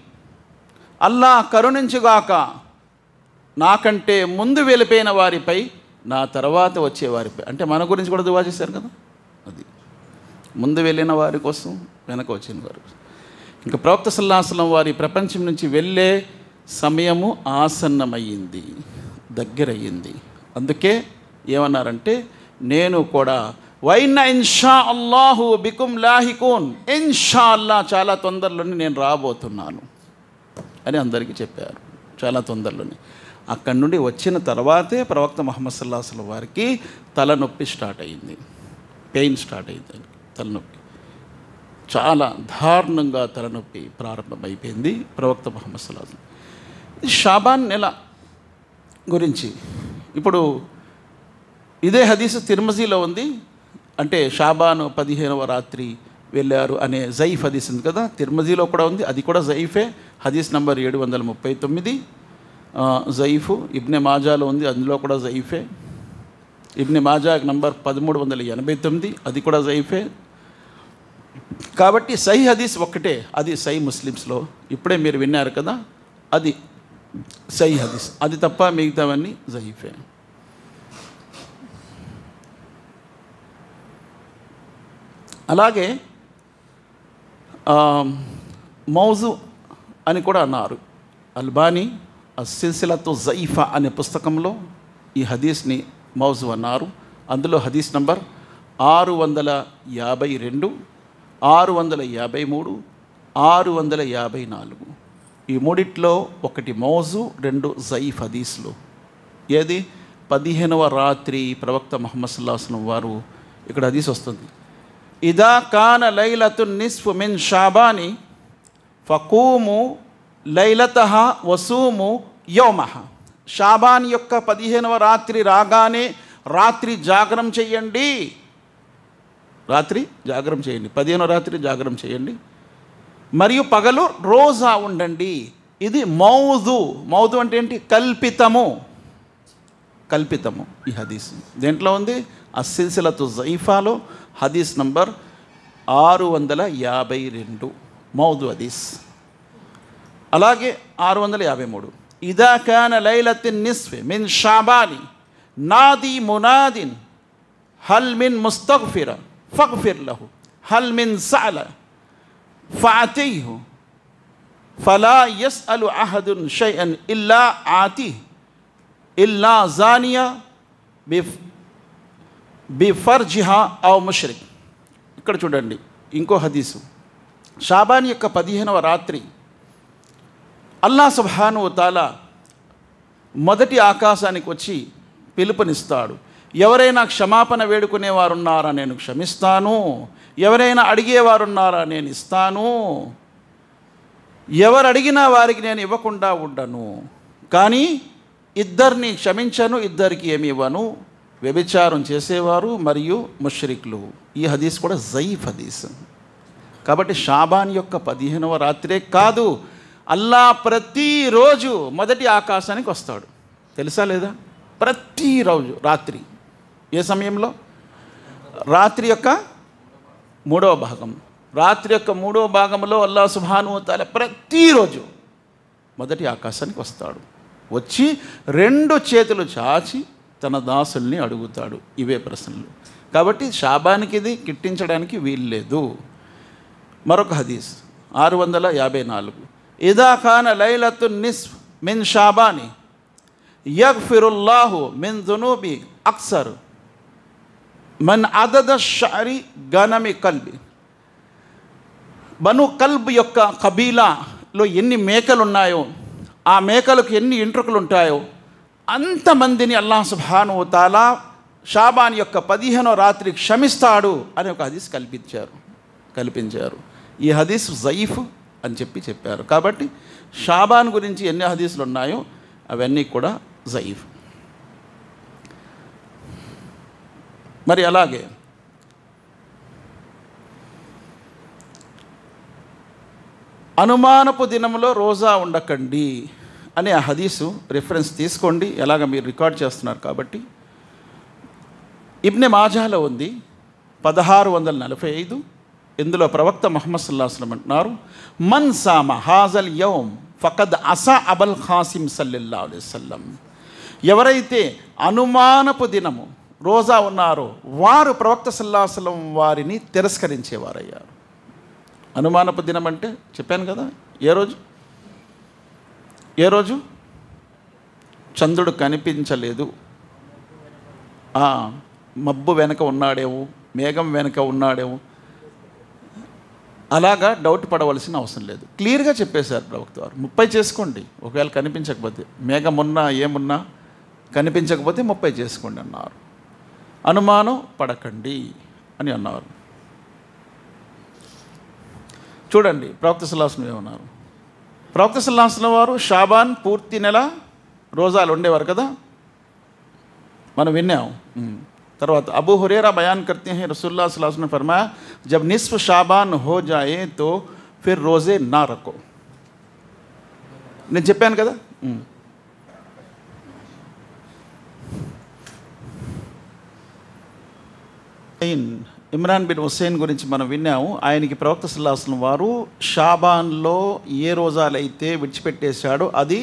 Speaker 1: అల్లాహ్ కరుణించుగాక నాకంటే ముందు వెళ్ళిపోయిన వారిపై, నా తర్వాత వచ్చే వారిపై. అంటే మన గురించి కూడా దువా చేశారు కదా, అది ముందు వెళ్ళిన వారి కోసం, వెనక వచ్చిన వారి కోసం. ఇంకా ప్రవక్త సల్లల్లాహు అలైహి వసల్లం వారి ప్రపంచం నుంచి వెళ్ళే సమయము ఆసన్నమయ్యింది, దగ్గరయ్యింది. అందుకే ఏమన్నారంటే, నేను కూడా వైన్న ఇన్షా అల్లాహు బికుమ్ లాహికూన్, ఇన్షా అల్లా చాలా తొందరలోనే నేను రాబోతున్నాను అని అందరికీ చెప్పారు, చాలా తొందరలోనే. అక్కడి నుండి వచ్చిన తర్వాతే ప్రవక్త ముహమ్మద్ సల్లల్లాహు అలైహి వసల్లం వారికి తలనొప్పి స్టార్ట్ అయ్యింది, పెయిన్ స్టార్ట్ అయ్యింది, తలనొప్పి చాలా దారుణంగా తలనొప్పి ప్రారంభమైపోయింది ప్రవక్త ముహమ్మద్ సల్లల్లాహు అలైహి వసల్లం. షాబాన్ నెల గురించి ఇప్పుడు ఇదే హదీసు తిర్మజీలో ఉంది. అంటే షాబాను 15వ రాత్రి వెళ్ళారు అనే జైఫ్ హదీస్ ఉంది కదా, తిర్మజీలో కూడా ఉంది, అది కూడా జైఫే. హదీస్ నంబర్ 739 జైఫు. ఇబ్నె మాజాలో ఉంది, అందులో కూడా జైఫే. ఇబ్నె మాజా నంబర్ 1389, అది కూడా జైఫే. కాబట్టి సహీ హదీస్ ఒక్కటే, అది సహీ ముస్లిమ్స్లో ఇప్పుడే మీరు విన్నారు కదా, అది సహీ హదీస్, అది తప్ప మిగతావన్నీ జైఫే. అలాగే మౌజు అని కూడా అన్నారు. అల్బానీ సిల్సిలతు జైఫా అనే పుస్తకంలో ఈ హదీస్ని మౌజు అన్నారు. అందులో హదీస్ నంబర్ 652, 653, 654, ఈ మూడిట్లో ఒకటి మౌజు, 2 జైఫ్ హదీస్లు. ఏది 15వ రాత్రి ప్రవక్త ముహమ్మద్ సల్లల్లాహు అలైహి వసల్లం వారు, ఇక్కడ హదీస్ వస్తుంది, ఇదా కాన లైలతున్ నిస్ఫు మిన్ షాబాని ఫకూము లైలతహ వసూము యౌమహ. షాబాన్ యొక్క 15వ రాత్రి రాగానే రాత్రి జాగరం చేయండి, రాత్రి జాగరం చేయండి, 15వ రాత్రి జాగరం చేయండి, మరియు పగలు రోజా ఉండండి. ఇది మౌజు. మౌజు అంటే ఏంటి? కల్పితము, కల్పితము. ఈ హదీస్ దేంట్లో ఉంది? అస్సిల్సిలతు జైఫాలో హదీస్ నంబర్ 652 మౌజు హదీస్. అలాగే 653, ఇదా కాన లైలతున్ నిస్ఫి మిన్ షాబాని నాది మునాదిన్ హల్ మిన్ ముస్తగ్ఫిర ఫగ్ఫిర్ లహు హల్ మిన్ సఅల ఫఅతీహు ఫలా యస్అలు అహదున్ షైఅన్ ఇల్లా ఆతిహ్ ఇల్లా జానియా బిఫర్జిహా ఔ ముష్రిక్. ఇక్కడ చూడండి ఇంకో హదీసు. షాబాన్ యొక్క 15వ రాత్రి అల్లాహ్ సుబ్హానహు వ తఆలా మొదటి ఆకాశానికి వచ్చి పిలుపునిస్తాడు. ఎవరైనా క్షమాపణ వేడుకునేవారున్నారా, నేను క్షమిస్తాను. ఎవరైనా అడిగేవారున్నారా, నేను ఇస్తాను. ఎవరు అడిగినా వారికి నేను ఇవ్వకుండా ఉండను. కానీ ఇద్దరిని క్షమించను, ఇద్దరికి ఏమి ఇవ్వను, వ్యభిచారం చేసేవారు మరియు ముష్రిక్లు. ఈ హదీస్ కూడా జయీఫ్ హదీస్. కాబట్టి షాబాన్ యొక్క 15వ రాత్రే కాదు, అల్లా ప్రతిరోజు మొదటి ఆకాశానికి వస్తాడు. తెలుసా లేదా? ప్రతిరోజు రాత్రి. ఏ సమయంలో? రాత్రి యొక్క 3వ భాగం. రాత్రి యొక్క 3వ భాగంలో అల్లాహ్ సుబ్హానహు వ తఆలా ప్రతిరోజు మొదటి ఆకాశానికి వస్తాడు. వచ్చి 2 చేతులు చాచి తన దాసుల్ని అడుగుతాడు ఇవే ప్రశ్నలు. కాబట్టి షాబానికి ఇది కిట్టించడానికి వీల్లేదు. మరొక హదీస్ 654. ఇదా ఖాన లైలతున్ నిస్ఫ్ మిన్ షాబాని యగ్ఫిరుల్లాహు మిన్ దునూబి అక్సర్ మన్ అదద షఅరి గనమి కల్బి. బను కల్బ్ యొక్క కబీలాలో ఎన్ని మేకలు ఉన్నాయో, ఆ మేకలకు ఎన్ని ఎంట్రుకలు ఉంటాయో అంతమందిని అల్లాహ్ సుబ్హానహు వ తఆలా షాబాన్ యొక్క 15వ రాత్రి క్షమిస్తాడు అని ఒక హదీస్ కల్పించారు. ఈ హదీస్ జయీఫ్ అని చెప్పారు. కాబట్టి షాబాన్ గురించి ఎన్ని హదీసులు ఉన్నాయో అవన్నీ కూడా జయీఫ్. మరి అలాగే అనుమానపు దినంలో రోజా ఉండకండి అనే ఆ హదీసు రిఫరెన్స్ తీసుకోండి. ఎలాగ మీరు రికార్డ్ చేస్తున్నారు కాబట్టి. ఇబ్నె మాజాలో ఉంది 1645. ఇందులో ప్రవక్త ముహమ్మద్ సల్లల్లాహు అలైహి వసల్లం అంటున్నారు, మన్ సామ హాజల్ యౌమ్ ఫకద్ అసా అబల్ ఖాసిం సల్లల్లాహు అలైహి వసల్లం. ఎవరైతే అనుమానపు దినము రోజా ఉన్నారో వారు ప్రవక్త సల్లల్లాహు అలైహి వసల్లం వారిని తిరస్కరించేవారయ్యారు. అనుమానపు దినం అంటే చెప్పాను కదా, ఏ రోజు చంద్రుడు కనిపించలేదు, మబ్బు వెనక ఉన్నాడేమో, మేఘం వెనక ఉన్నాడేమో, అలాగా డౌట్ పడవలసిన అవసరం లేదు. క్లియర్గా చెప్పేశారు ప్రవక్త వారు. 30 చేసుకోండి, ఒకవేళ కనిపించకపోతే, మేఘం ఉన్నా ఏమున్నా కనిపించకపోతే 30 చేసుకోండి అన్నారు. అనుమానం పడకండి అని అన్నారు. చూడండి ప్రవక్త సల్లల్లాహు అలైహి వసల్లం ఏమన్నారు. ప్రవక్త సల్లల్లాహు అలైహి వసల్లం వారు షాబాన్ పూర్తి నెల రోజాలు ఉండేవారు కదా, మనం విన్నాం. తర్వాత అబూ హురైరా బయాన్ करते हैं रसूलुल्लाह सल्लल्लाहु अलैहि वसल्लम ने फरमाया जब निस्फ शाबान हो जाए तो फिर रोज़े ना रखो. నేను చెప్పాను కదా. ఇమ్రాన్ బిన్ హుస్సేన్ గురించి మనం విన్నాము. ఆయనకి ప్రవక్త సల్లల్లాహు అలైహి వసల్లం వారు షాబాన్లో ఏ రోజాలైతే విడిచిపెట్టేశాడో అది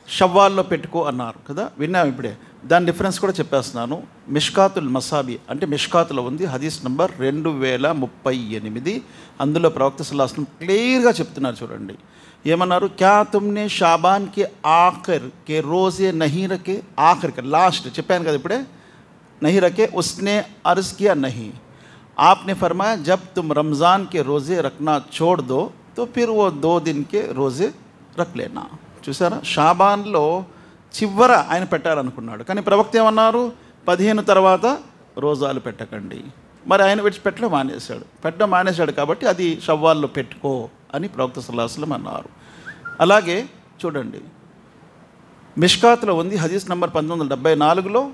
Speaker 1: షవ్వాల్లో పెట్టుకో అన్నారు కదా, విన్నాము ఇప్పుడే. దాని డిఫరెన్స్ కూడా చెప్పేస్తున్నాను. మిష్కాతుల్ మసాబి అంటే మిష్కాతులో ఉంది, హదీస్ నంబర్ 2038. అందులో ప్రవక్త సల్లల్లాహు అలైహి వసల్లం క్లియర్గా చెప్తున్నారు. చూడండి ఏమన్నారు, క్యా తుమ్నే షాబాన్ కే ఆఖిర్ కే రోజే నహీ రకే. ఆఖిర్ కే లాస్ట్ చెప్పాను కదా ఇప్పుడే, నహీ రకే. ఉస్నే అర్జ్ కియా నహీ. आपने फरमाया जब तुम रमज़ान के रोज़े रखना छोड़ दो तो फिर वो 2 दिन के रोज़े रख लेना. చూసారా, షాబాన్లో చివర ఆయన పెట్టాలనుకున్నాడు, కానీ ప్రవక్త ఏమన్నారు, 15 తర్వాత రోజాలు పెట్టకండి. మరి ఆయన పెట్టడం మానేశాడు కాబట్టి అది షవ్వాల్లో పెట్టుకో అని ప్రవక్త సల్లల్లాహు అలైహి వసల్లం అన్నారు. అలాగే చూడండి మిష్కాత్లో ఉంది, హదీస్ నంబర్ 1974లో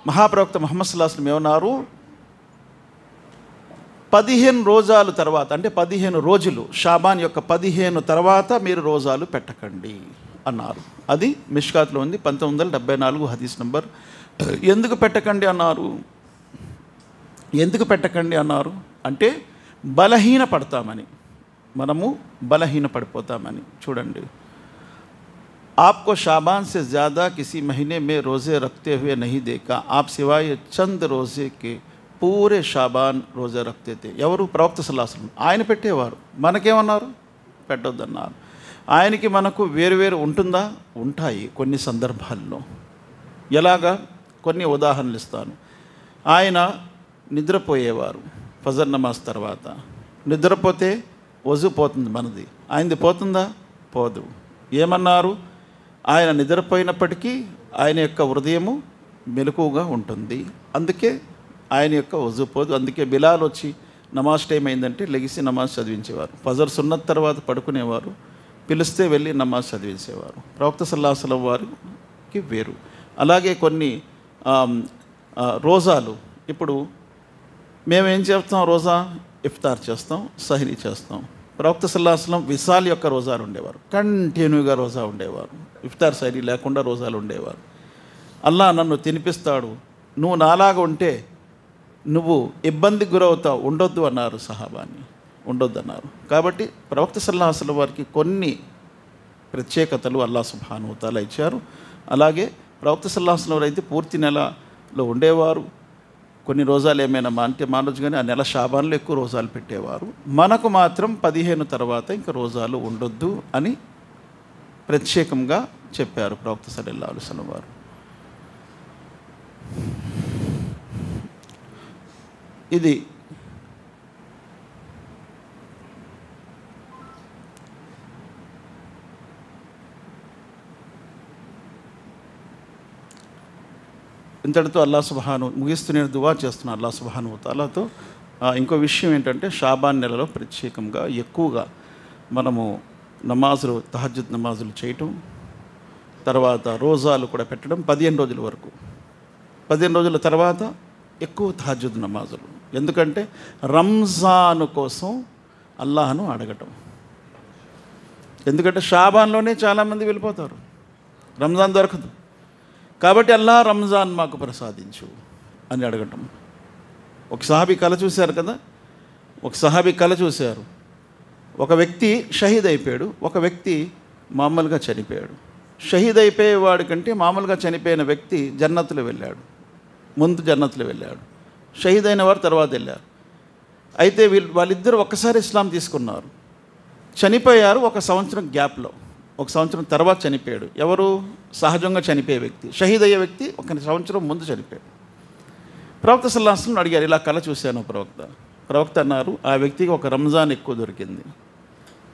Speaker 1: మహాప్రవక్త ముహమ్మద్ సల్లల్లాహు అలైహి వసల్లం ఏమన్నారు, 15 రోజాలు తర్వాత అంటే 15 రోజులు షాబాన్ యొక్క 15 తర్వాత మీరు రోజాలు పెట్టకండి అన్నారు. అది మిష్కాత్లో ఉంది 1974 హదీస్ నంబర్. ఎందుకు పెట్టకండి అన్నారు అంటే బలహీన పడతామని, మనము బలహీన పడిపోతామని. చూడండి, आपको शाबान से ज़्यादा किसी महीने में रोज़े रखते हुए नहीं देखा, आप सिवाय चंद रोज़े के పూరే షాబాన్ రోజా రక్తే. ఎవరు? ప్రవక్త సల్లల్లాహు అలైహి వసల్లం. ఆయన పెట్టేవారు, మనకేమన్నారు, పెట్టొద్దన్నారు. ఆయనకి మనకు వేరు ఉంటుందా? ఉంటాయి కొన్ని సందర్భాల్లో. ఎలాగా? కొన్ని ఉదాహరణలు ఇస్తాను. ఆయన నిద్రపోయేవారు ఫజర్ నమాజ్ తర్వాత. నిద్రపోతే వజు పోతుంది మనది, ఆయనది పోతుందా? పోదు. ఏమన్నారు, ఆయన నిద్రపోయినప్పటికీ ఆయన యొక్క హృదయము మెలకువగా ఉంటుంది. అందుకే ఆయన యొక్క వజూ పోదు. అందుకే బిలాల్ వచ్చి నమాజ్ టైం అయిందంటే లెగిసి నమాజ్ చదివించేవారు. ఫజర్ సున్నత్ తర్వాత పడుకునేవారు, పిలిస్తే వెళ్ళి నమాజ్ చదివించేవారు. ప్రవక్త సల్లల్లాహు అలైహి వసల్లం వారికి వేరు. అలాగే కొన్ని రోజాలు, ఇప్పుడు మేమేం చేస్తాం, రోజా ఇఫ్తార్ చేస్తాం, సహరీ చేస్తాం. ప్రవక్త సల్లల్లాహు అలైహి వసల్లం విసాల్ యొక్క రోజాలు ఉండేవారు, కంటిన్యూగా రోజా ఉండేవారు, ఇఫ్తార్ సహరీ లేకుండా రోజాలు ఉండేవారు. అల్లా నన్ను తినిపిస్తాడు, నువ్వు నాలాగా ఉంటే నువ్వు ఇబ్బందికి గురవుతావు, ఉండొద్దు అన్నారు సహాబాన్ని, ఉండొద్దు అన్నారు. కాబట్టి ప్రవక్త సల్లల్లాహు అలైహి వసల్లం వారికి కొన్ని ప్రత్యేకతలు అల్లాహ్ సుబ్హానహు వ తఆలా ఇచ్చారు. అలాగే ప్రవక్త సల్లల్లాహు అలైహి వసల్లం వారు అయితే పూర్తి నెలలో ఉండేవారు. కొన్ని రోజాలు ఏమైనా మానొచ్చు, కానీ ఆ నెల షాబాన్లో ఎక్కువ రోజాలు పెట్టేవారు. మనకు మాత్రం 15 తర్వాత ఇంకా రోజాలు ఉండొద్దు అని ప్రత్యేకంగా చెప్పారు ప్రవక్త సల్లల్లాహు అలైహి వసల్లం వారు. ఇది ఇంతటితో అల్లాహ్ సుబ్హానహు ముగిస్తూ నేను దువా చేస్తున్నాను అల్లాహ్ సుబ్హానహు వ తఆలాతో. ఇంకో విషయం ఏంటంటే షాబాన్ నెలలో ప్రత్యేకంగా ఎక్కువగా మనము నమాజులు, తహజ్జుద్ నమాజులు చేయటం, తర్వాత రోజాలు కూడా పెట్టడం 15 రోజుల వరకు. 15 రోజుల తర్వాత ఎక్కువ తహజ్జుద్ నమాజులు. ఎందుకంటే రంజాన్ కోసం అల్లాహను అడగటం. ఎందుకంటే షాబాన్లోనే చాలామంది వెళ్ళిపోతారు, రంజాన్ దొరకదు. కాబట్టి అల్లా రంజాన్ మాకు ప్రసాదించు అని అడగటం. ఒక సహాబీ కళ చూశారు కదా, ఒక సహాబీ కళ చూశారు. ఒక వ్యక్తి షహీద్ అయిపోయాడు, ఒక వ్యక్తి మామూలుగా చనిపోయాడు. షహీద్ అయిపోయేవాడి కంటే మామూలుగా చనిపోయిన వ్యక్తి జన్నతులు వెళ్ళాడు, ముందు జన్నతులు వెళ్ళాడు. షహీద్ అయిన వారు తర్వాత వెళ్ళారు. అయితే వాళ్ళిద్దరూ ఒక్కసారి ఇస్లాం తీసుకున్నారు, చనిపోయారు. 1 సంవత్సరం గ్యాప్లో, 1 సంవత్సరం తర్వాత చనిపోయాడు. ఎవరు? సహజంగా చనిపోయే వ్యక్తి. షహీద్ అయ్యే వ్యక్తి 1 సంవత్సరం ముందు చనిపోయాడు. ప్రవక్త సల్లల్లాహు అలైహి వసల్లం అడిగారు, ఇలా కళ చూశాను ప్రవక్త అన్నారు, ఆ వ్యక్తికి ఒక రంజాన్ ఎక్కువ దొరికింది,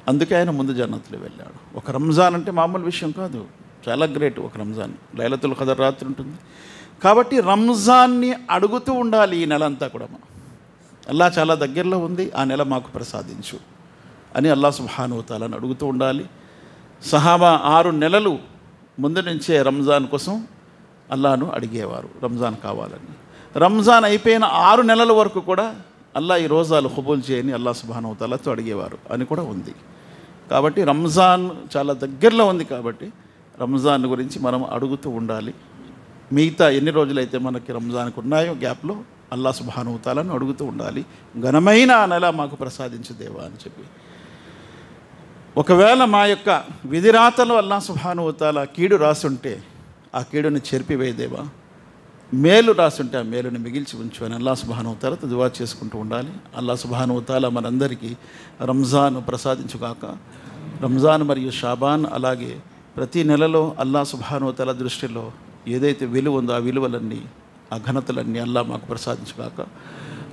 Speaker 1: అందుకే ఆయన ముందు జన్నతులు వెళ్ళాడు. ఒక రంజాన్ అంటే మామూలు విషయం కాదు, చాలా గ్రేట్. ఒక రంజాన్ లైలతుల్ ఖదర్ రాత్రి ఉంటుంది. కాబట్టి రంజాన్ని అడుగుతూ ఉండాలి ఈ నెల అంతా కూడా. మనం అల్లాహ్ చాలా దగ్గరలో ఉంది, ఆ నెల మాకు ప్రసాదించు అని అల్లాహ్ సుబ్హానహు వ తఆలాను అడుగుతూ ఉండాలి. సహాబా 6 నెలలు ముందు నుంచే రంజాన్ కోసం అల్లాహను అడిగేవారు, రంజాన్ కావాలని. రంజాన్ అయిపోయిన 6 నెలల వరకు కూడా అల్లాహ్ ఈ రోజాలు ఖుబూల్ చేయని అల్లాహ్ సుబ్హానహు వ తఆలాతో అడిగేవారు అని కూడా ఉంది. కాబట్టి రంజాన్ చాలా దగ్గరలో ఉంది, కాబట్టి రంజాన్ గురించి మనం అడుగుతూ ఉండాలి. మిగతా ఎన్ని రోజులైతే మనకి రంజాన్కి ఉన్నాయో గ్యాప్లో అల్లాహ్ సుబ్హానహు వ తఆలాను అడుగుతూ ఉండాలి, ఘనమైన ఆ నెల మాకు ప్రసాదించు దేవా అని చెప్పి. ఒకవేళ మా యొక్క విధిరాతలో అల్లాహ్ సుబ్హానహు వ తఆలా కీడు రాసుంటే ఆ కీడుని చెరిపివేదేవా, మేలు రాసుంటే ఆ మేలుని మిగిల్చి ఉంచు అని అల్లాహ్ సుబ్హానహు వ తఆలాతో దువా చేసుకుంటూ ఉండాలి. అల్లాహ్ సుబ్హానహు వ తఆలా మనందరికీ రంజాన్ ప్రసాదించుగాక. రంజాన్ మరియు షాబాన్ అలాగే ప్రతి నెలలో అల్లాహ్ సుబ్హానహు వ తఆలా దృష్టిలో ఏదైతే విలువ ఉందో ఆ విలువలన్నీ, ఆ ఘనతలన్నీ అల్లాహ్ మాకు ప్రసాదించుగాక.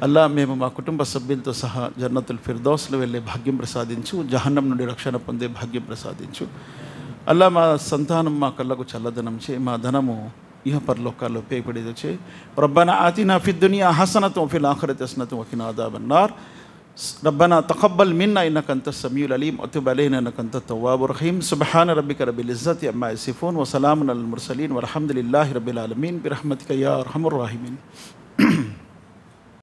Speaker 1: అల్లాహ్ మేము మా కుటుంబ సభ్యులతో సహా జన్నతుల్ ఫిర్దౌస్లో వెళ్ళే భాగ్యం ప్రసాదించు, జహన్నం నుండి రక్షణ పొందే భాగ్యం ప్రసాదించు. అల్లాహ్ మా సంతానం మా కళ్ళకు చల్లదనం చే, మా ధనము ఇహ పరలోకాల్లో ఉపయోగపడేది చే. రబ్బనా ఆతినా ఫిద్ దునియా హసనతుం వఫిల్ ఆఖిరతి హసనతుం వఖినా అదాబన్నార్. రబ్బనా తఖబ్బల్ మిన్నా ఇన్నక అంతస్ సమీఉల్ అలీం వతుబ్ అలైనా ఇన్నక అంతత్ తవ్వాబుర్ రహీం. సుబ్హాన రబ్బిక రబ్బిల్ ఇజ్జతి అమ్మా యసిఫూన్ వ సలామున్ అలల్ ముర్సలీన్ వల్హమ్దులిల్లాహి రబ్బిల్ ఆలమీన్ బిరహ్మతిక యా అర్హమర్ రాహిమీన్.